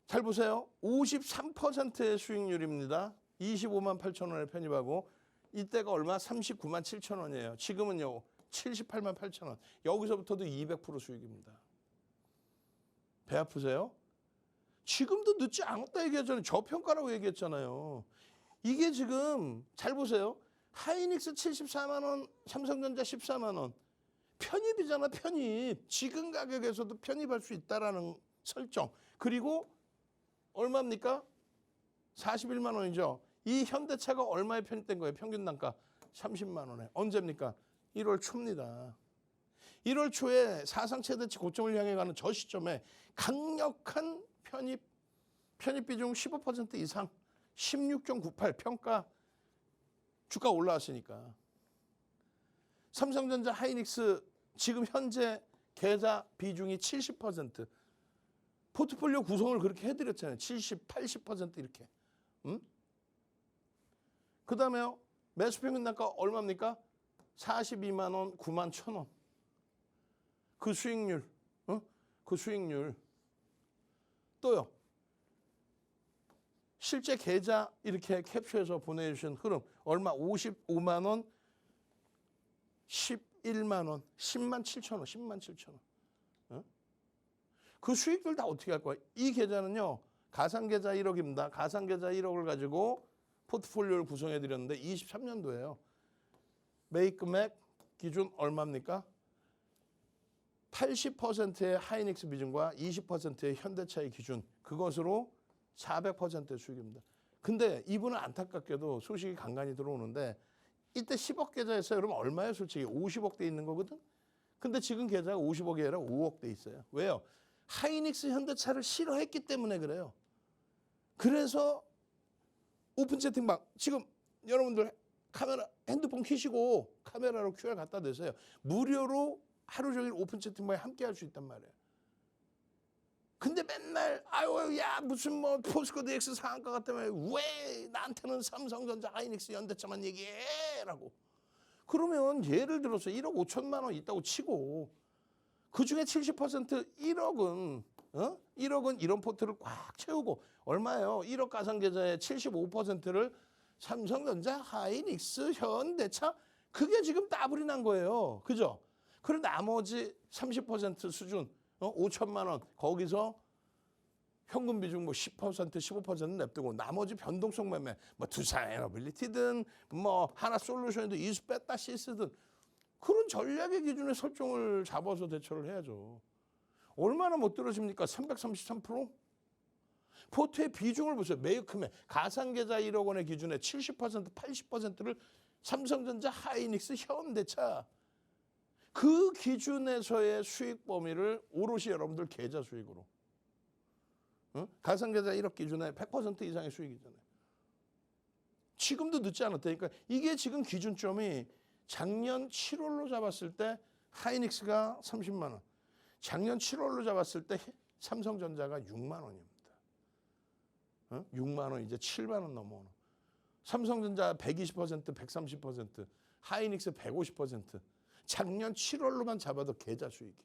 잘 보세요. 53%의 수익률입니다. 25만 8천 원에 편입하고 이때가 얼마? 39만 7천 원이에요. 지금은요. 78만 8천 원. 여기서부터도 200% 수익입니다. 배 아프세요? 지금도 늦지 않았다 얘기했잖아요. 저평가라고 얘기했잖아요. 이게 지금 잘 보세요. 하이닉스 74만 원, 삼성전자 14만 원. 편입이잖아, 편입. 지금 가격에서도 편입할 수 있다라는 설정. 그리고 얼마입니까? 41만 원이죠. 이 현대차가 얼마에 편입된 거예요? 평균 단가 30만 원에. 언제입니까? 1월 초입니다. 1월 초에 사상 최대치 고점을 향해 가는 저 시점에 강력한 편입 비중 15% 이상 16.98 평가 주가 올라왔으니까. 삼성전자 하이닉스 지금 현재 계좌 비중이 70%. 포트폴리오 구성을 그렇게 해드렸잖아요. 70, 80% 이렇게. 그 다음에요. 매수평균 단가 얼마입니까? 42만 원, 9만 1,000원. 그 수익률, 그 수익률. 또요. 실제 계좌 이렇게 캡처해서 보내주신 흐름 얼마? 55만 원, 11만 원, 10만 7천 원, 10만 7천 원. 그 수익들 다 어떻게 할 거야? 이 계좌는요. 가상계좌 1억입니다. 가상계좌 1억을 가지고 포트폴리오를 구성해 드렸는데 23년도예요. 매입 금액 기준 얼마입니까? 80%의 하이닉스 비중과 20%의 현대차의 기준, 그것으로 400%의 수익입니다. 근데 이분은 안타깝게도 소식이 간간히 들어오는데 이때 10억 계좌였어요. 그러면 얼마예요? 솔직히 50억대 있는 거거든. 근데 지금 계좌가 50억이 아니라 5억대 있어요. 왜요? 하이닉스 현대차를 싫어했기 때문에 그래요. 그래서 오픈 채팅방 지금 여러분들 카메라 핸드폰 켜시고 카메라로 QR 갖다 대세요. 무료로 하루 종일 오픈 채팅방에 함께 할 수 있단 말이에요. 근데 맨날 아유 야 무슨 뭐 포스코 DX 상한가 때문에 왜 나한테는 삼성전자 하이닉스 현대차만 얘기해라고. 그러면 예를 들어서 1억 5천만 원 있다고 치고 그중에 70% 1억은 1억은 이런 포트를 꽉 채우고 얼마예요? 1억 가상계좌의 75%를 삼성전자, 하이닉스, 현대차 그게 지금 따블이 난 거예요. 그죠? 그리고 나머지 30% 수준 5천만 원 거기서 현금 비중 뭐 10%, 15% 냅두고 나머지 변동성 매매 뭐 두산에너빌리티든 뭐 하나솔루션이든 이수 뺐다 시스든 그런 전략의 기준에 설정을 잡아서 대처를 해야죠. 얼마나 못 들어집니까? 333%? 포트의 비중을 보세요. 매우 크면 가상계좌 1억 원의 기준에 70%, 80%를 삼성전자, 하이닉스, 현대차 그 기준에서의 수익 범위를 오롯이 여러분들 계좌 수익으로 가상계좌 1억 기준에 100% 이상의 수익이잖아요. 지금도 늦지 않았다니까. 이게 지금 기준점이 작년 7월로 잡았을 때 하이닉스가 30만 원, 작년 7월로 잡았을 때 삼성전자가 6만 원입니다. 6만 원 이제 7만 원 넘어오는. 삼성전자 120%, 130%, 하이닉스 150%. 작년 7월로만 잡아도 계좌 수익이.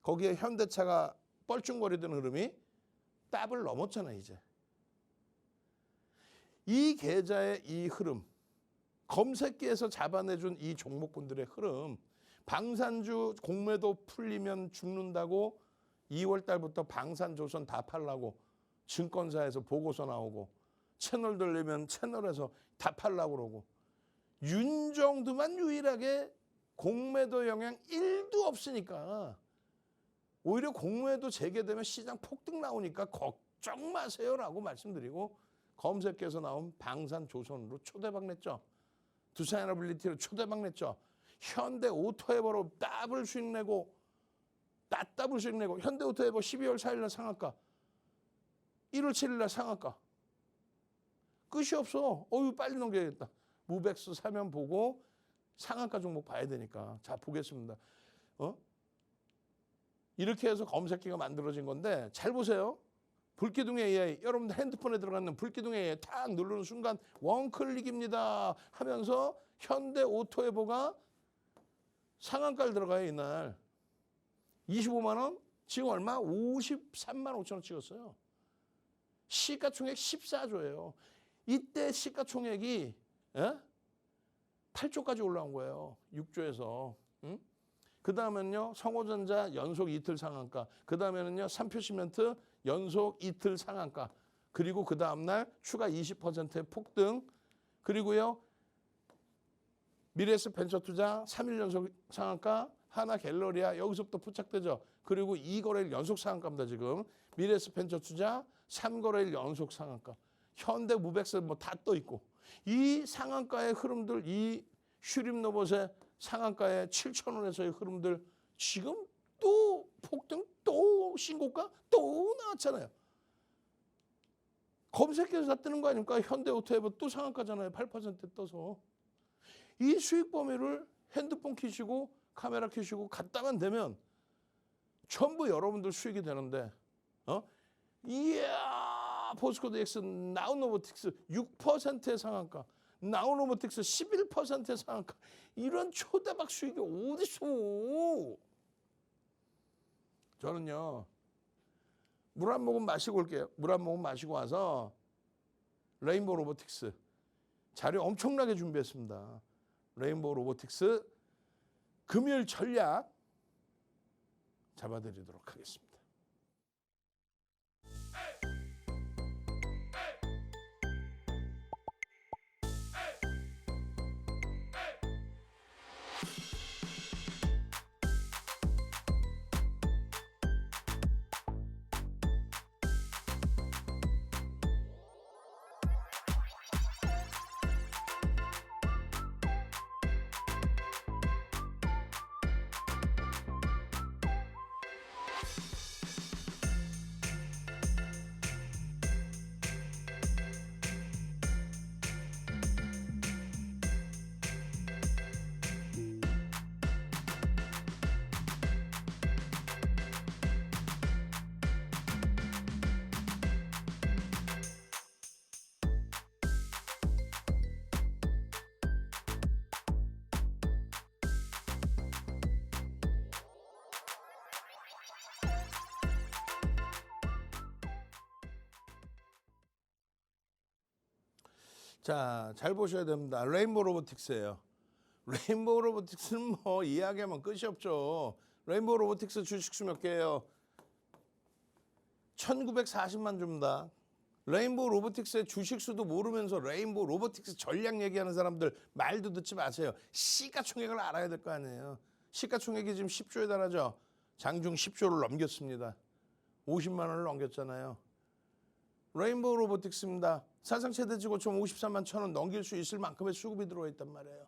거기에 현대차가 뻘쭘거리던 흐름이 답을 넘었잖아요, 이제. 이 계좌의 이 흐름, 검색기에서 잡아내준 이 종목군들의 흐름, 방산주 공매도 풀리면 죽는다고 2월 달부터 방산조선 다 팔라고 증권사에서 보고서 나오고 채널 돌리면 채널에서 다 팔라고 그러고 윤정두만 유일하게 공매도 영향 1도 없으니까 오히려 공매도 재개되면 시장 폭등 나오니까 걱정 마세요라고 말씀드리고 검색해서 나온 방산조선으로 초대박 냈죠. 두산에너빌리티로 초대박 냈죠. 현대오토에버로 더블 수익 내고 따따블 수익 내고 현대오토에버 12월 4일 날 상한가 1월 7일 날 상한가 끝이 없어. 어휴 빨리 넘겨야겠다. 무백수 사면 보고 상한가 종목 봐야 되니까. 자 보겠습니다. 이렇게 해서 검색기가 만들어진 건데 잘 보세요. 불기둥 AI 여러분들 핸드폰에 들어가는 불기둥 AI 탁 누르는 순간 원클릭입니다 하면서 현대오토에버가 상한가를 들어가요. 이날 25만 원 지금 얼마? 53만 5천 원 찍었어요. 시가총액 14조예요. 이때 시가총액이 8조까지 올라온 거예요. 6조에서. 그 다음에는요. 성호전자 연속 이틀 상한가. 그 다음에는요. 삼표시멘트 연속 이틀 상한가. 그리고 그 다음날 추가 20%의 폭등. 그리고요. 미래에셋 벤처투자 3일 연속 상한가. 하나갤러리아 여기서부터 포착되죠. 그리고 2거래일 연속 상한가입니다. 지금. 미래에셋 벤처투자 3거래일 연속 상한가. 현대무백세 뭐 다 떠 있고. 이 상한가의 흐름들, 이 슈림로봇의 상한가의 7,000원에서의 흐름들 지금 또 폭등, 또 신고가 또 나왔잖아요. 검색해서 다 뜨는 거 아닙니까? 현대오토에버 또 상한가잖아요. 8% 떠서. 이 수익 범위를 핸드폰 켜시고 카메라 켜시고 갖다만 대면 전부 여러분들 수익이 되는데 이야 포스코 DX, 나우로보틱스 6%의 상한가, 나우로보틱스 11%의 상한가. 이런 초대박 수익이 어딨어? 저는요, 물 한 모금 마시고 올게요. 물 한 모금 마시고 와서 레인보우 로보틱스 자료 엄청나게 준비했습니다. 레인보우 로보틱스 금요일 전략 잡아드리도록 하겠습니다. 자, 잘 보셔야 됩니다. 레인보우 로보틱스예요. 레인보우 로보틱스는 뭐 이야기하면 끝이 없죠. 레인보우 로보틱스 주식수 몇 개예요? 1940만 줍니다. 레인보우 로보틱스의 주식수도 모르면서 레인보우 로보틱스 전략 얘기하는 사람들 말도 듣지 마세요. 시가총액을 알아야 될 거 아니에요. 시가총액이 지금 10조에 달하죠. 장중 10조를 넘겼습니다. 50만 원을 넘겼잖아요. 레인보우 로보틱스입니다. 사상 최대 지고점 53만 1,000원 넘길 수 있을 만큼의 수급이 들어와 있단 말이에요.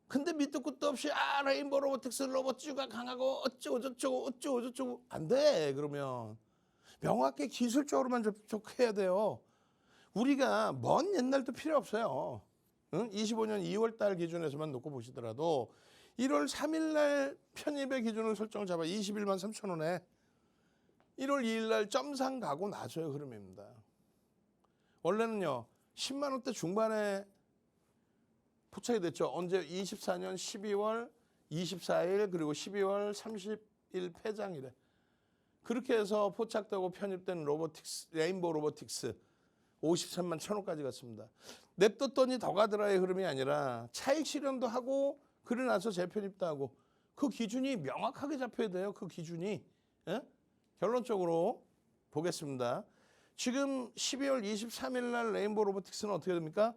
근데 밑도 끝도 없이 레인보우 로보틱스 로봇주가 강하고 어쩌고 저쩌고 안 돼. 그러면 명확히 기술적으로만 접촉해야 돼요. 우리가 먼 옛날도 필요 없어요. 25년 2월 달 기준에서만 놓고 보시더라도 1월 3일 날 편입의 기준을 설정을 잡아 21만 3천 원에 1월 2일 날 점상 가고 나서의 흐름입니다. 원래는요 10만 원대 중반에 포착이 됐죠. 언제 24년 12월 24일 그리고 12월 30일 폐장일에 그렇게 해서 포착되고 편입된 로보틱스, 레인보우 로보틱스 53만 1,000원까지 갔습니다. 냅뒀더니 더 가더라의 흐름이 아니라 차익 실현도 하고 그러고 나서 재편입도 하고 그 기준이 명확하게 잡혀야 돼요. 그 기준이. 예? 결론적으로 보겠습니다. 지금 12월 23일 날 레인보우 로보틱스는 어떻게 됩니까?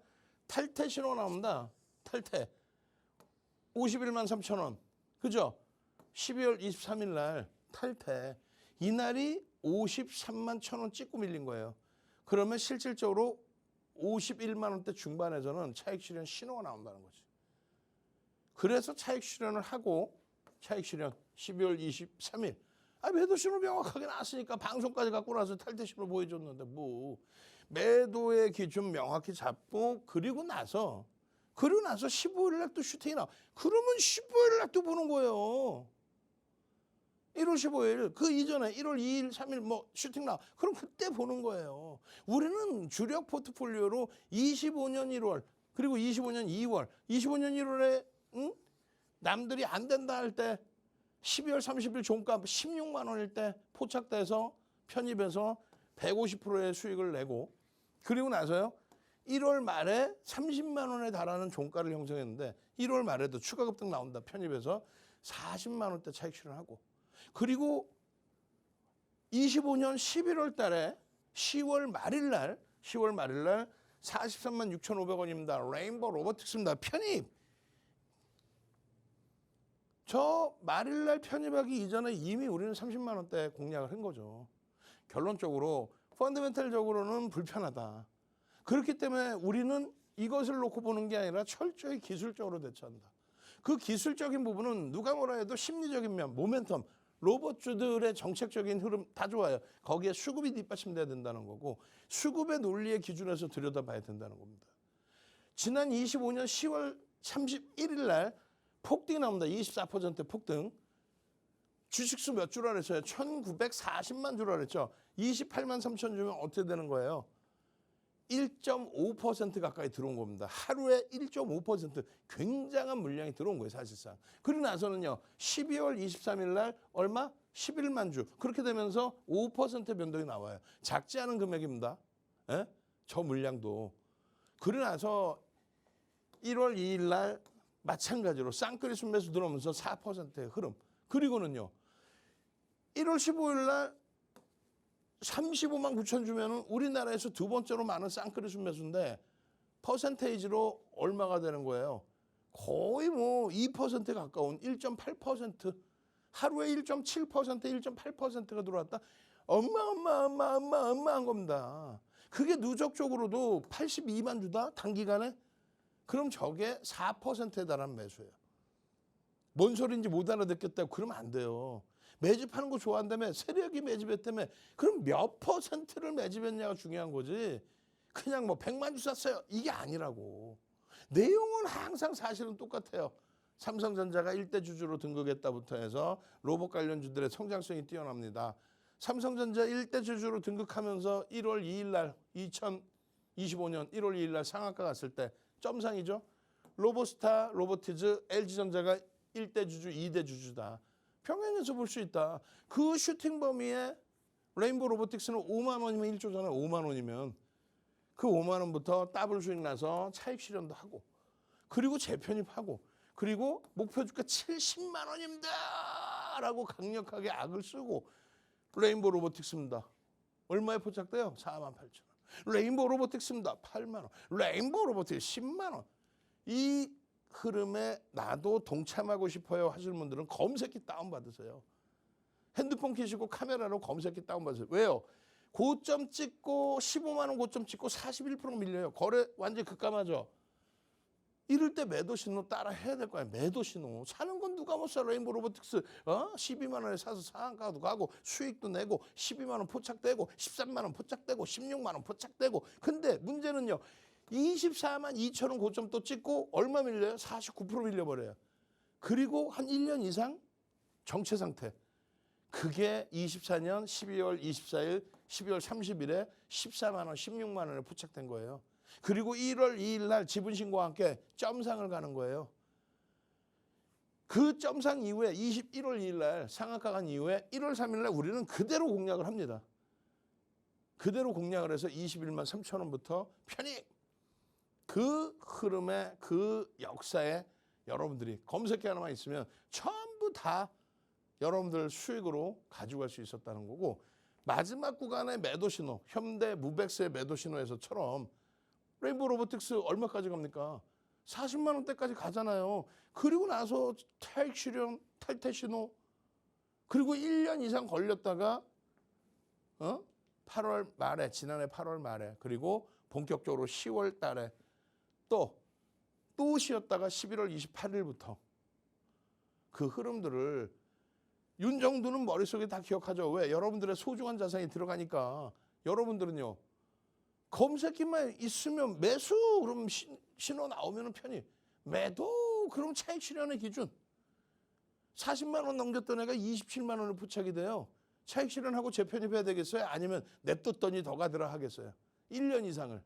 탈퇴 신호 나옵니다. 탈퇴. 51만 3천 원. 그죠? 12월 23일 날 탈퇴. 이날이 53만 1,000원 찍고 밀린 거예요. 그러면 실질적으로 51만 원대 중반에서는 차익 실현 신호가 나온다는 거지. 그래서 차익 실현을 하고 차익 실현 12월 23일. 매도 신호 명확하게 나왔으니까 방송까지 갖고 나서 탈퇴 신호 보여줬는데 뭐 매도의 기준 명확히 잡고 그리고 나서 15일 날 또 슈팅이 나와. 그러면 15일 날 또 보는 거예요. 1월 15일 그 이전에 1월 2일 3일 뭐 슈팅 나와. 그럼 그때 보는 거예요. 우리는 주력 포트폴리오로 25년 1월 그리고 25년 2월 25년 1월에 남들이 안 된다 할 때 12월 30일 종가 16만 원일 때 포착돼서 편입해서 150%의 수익을 내고 그리고 나서요 1월 말에 30만 원에 달하는 종가를 형성했는데 1월 말에도 추가 급등 나온다 편입해서 40만 원대 차익 실현하고 그리고 25년 11월 달에 10월 말일 날 43만 6,500원입니다. 레인보우 로보틱스입니다. 편입. 저 말일날 편입하기 이전에 이미 우리는 30만 원대 공략을 한 거죠. 결론적으로 펀더멘탈적으로는 불편하다. 그렇기 때문에 우리는 이것을 놓고 보는 게 아니라 철저히 기술적으로 대처한다. 그 기술적인 부분은 누가 뭐라 해도 심리적인 면, 모멘텀, 로봇주들의 정책적인 흐름 다 좋아요. 거기에 수급이 뒷받침돼야 된다는 거고 수급의 논리의 기준에서 들여다봐야 된다는 겁니다. 지난 25년 10월 31일 날 폭등이 나옵니다. 24% 폭등. 주식수 몇 주라 그랬어요? 1940만 주라 그랬죠. 28만 3천 주면 어떻게 되는 거예요? 1.5% 가까이 들어온 겁니다. 하루에 1.5% 굉장한 물량이 들어온 거예요, 사실상. 그리고 나서는요, 12월 23일 날 얼마? 11만 주. 그렇게 되면서 5% 변동이 나와요. 작지 않은 금액입니다. 에? 저 물량도. 그러고 나서 1월 2일 날 마찬가지로 쌍끌이 순매수 들어오면서 4%의 흐름. 그리고는요, 1월 15일 날 35만 9천 주면은 우리나라에서 두 번째로 많은 쌍끌이 순매수인데 퍼센테이지로 얼마가 되는 거예요? 거의 뭐 2%에 가까운 1.8%, 하루에 1.7%, 1.8%가 들어왔다. 어마어마한 겁니다. 그게 누적적으로도 82만 주다 단기간에? 그럼 저게 4%에 달하는 매수예요. 뭔 소리인지 못 알아듣겠다고 그러면 안 돼요. 매집하는 거 좋아한다며, 세력이 매집했다며, 그럼 몇 퍼센트를 매집했냐가 중요한 거지. 그냥 뭐 100만 주 샀어요, 이게 아니라고. 내용은 항상 사실은 똑같아요. 삼성전자가 1대 주주로 등극했다부터 해서 로봇 관련주들의 성장성이 뛰어납니다. 삼성전자 1대 주주로 등극하면서 1월 2일 날 2025년 1월 2일 날 상한가 갔을 때 점상이죠. 로보스타, 로보티즈, LG전자가 1대 주주, 2대 주주다. 평행해서 볼 수 있다. 그 슈팅 범위에 레인보우 로보틱스는 5만 원이면 1조잖아요. 5만 원이면. 그 5만 원부터 더블 수익 나서 차익 실현도 하고, 그리고 재편입하고, 그리고 목표 주가 70만 원입니다 라고 강력하게 악을 쓰고, 레인보우 로보틱스입니다. 얼마에 포착돼요? 4만 8천 원. 레인보우 로보틱스입니다. 8만 원. 레인보우 로보틱스 10만 원. 이 흐름에 나도 동참하고 싶어요 하시는 분들은 검색기 다운받으세요. 핸드폰 켜시고 카메라로 검색기 다운받으세요. 왜요? 고점 찍고 15만 원 고점 찍고 41% 밀려요. 거래 완전히 급감하죠. 이럴 때 매도 신호 따라 해야 될 거 아니에요. 매도 신호. 사는 건 누가 못 사. 레인보우 로보틱스 12만 원에 사서 상한가도 가고 수익도 내고 12만 원 포착되고 13만 원 포착되고 16만 원 포착되고. 근데 문제는요. 24만 2천 원 고점 또 찍고 얼마 밀려요? 49% 밀려버려요. 그리고 한 1년 이상 정체 상태. 그게 24년 12월 24일, 12월 30일에 14만 원, 16만 원에 포착된 거예요. 그리고 1월 2일 날 지분신고와 함께 점상을 가는 거예요. 그 점상 이후에 1월 2일 날 상한가 간 이후에 1월 3일 날 우리는 그대로 공략을 합니다. 그대로 공략을 해서 21만 3천 원부터 편익. 그 흐름에, 그 역사에 여러분들이 검색기 하나만 있으면 전부 다 여러분들 수익으로 가져갈 수 있었다는 거고, 마지막 구간의 매도 신호, 현대 무백스의 매도 신호에서처럼 레인보우 로보틱스 얼마까지 갑니까? 40만 원대까지 가잖아요. 그리고 나서 차익 실현, 탈퇴 신호, 그리고 1년 이상 걸렸다가 8월 말에, 지난해 8월 말에, 그리고 본격적으로 10월 달에 또 쉬었다가 11월 28일부터 그 흐름들을 윤정두는 머릿속에 다 기억하죠. 왜? 여러분들의 소중한 자산이 들어가니까. 여러분들은요, 검색기만 있으면 매수, 그럼 신호 나오면 편히. 매도, 그럼 차익 실현의 기준. 40만 원 넘겼던 애가 27만 원을 포착이 돼요. 차익 실현하고 재편입해야 되겠어요? 아니면 냅뒀더니 더 가더라 하겠어요? 1년 이상을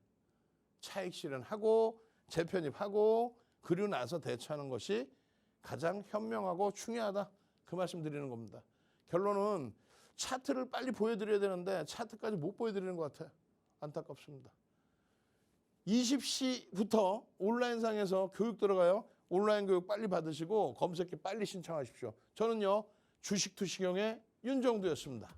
차익 실현하고 재편입하고 그리고 나서 대처하는 것이 가장 현명하고 중요하다. 그 말씀 드리는 겁니다. 결론은 차트를 빨리 보여드려야 되는데 차트까지 못 보여드리는 것 같아요. 안타깝습니다. 20시부터 온라인상에서 교육 들어가요. 온라인 교육 빨리 받으시고 검색기 빨리 신청하십시오. 저는요, 주식투시경의 윤정두였습니다.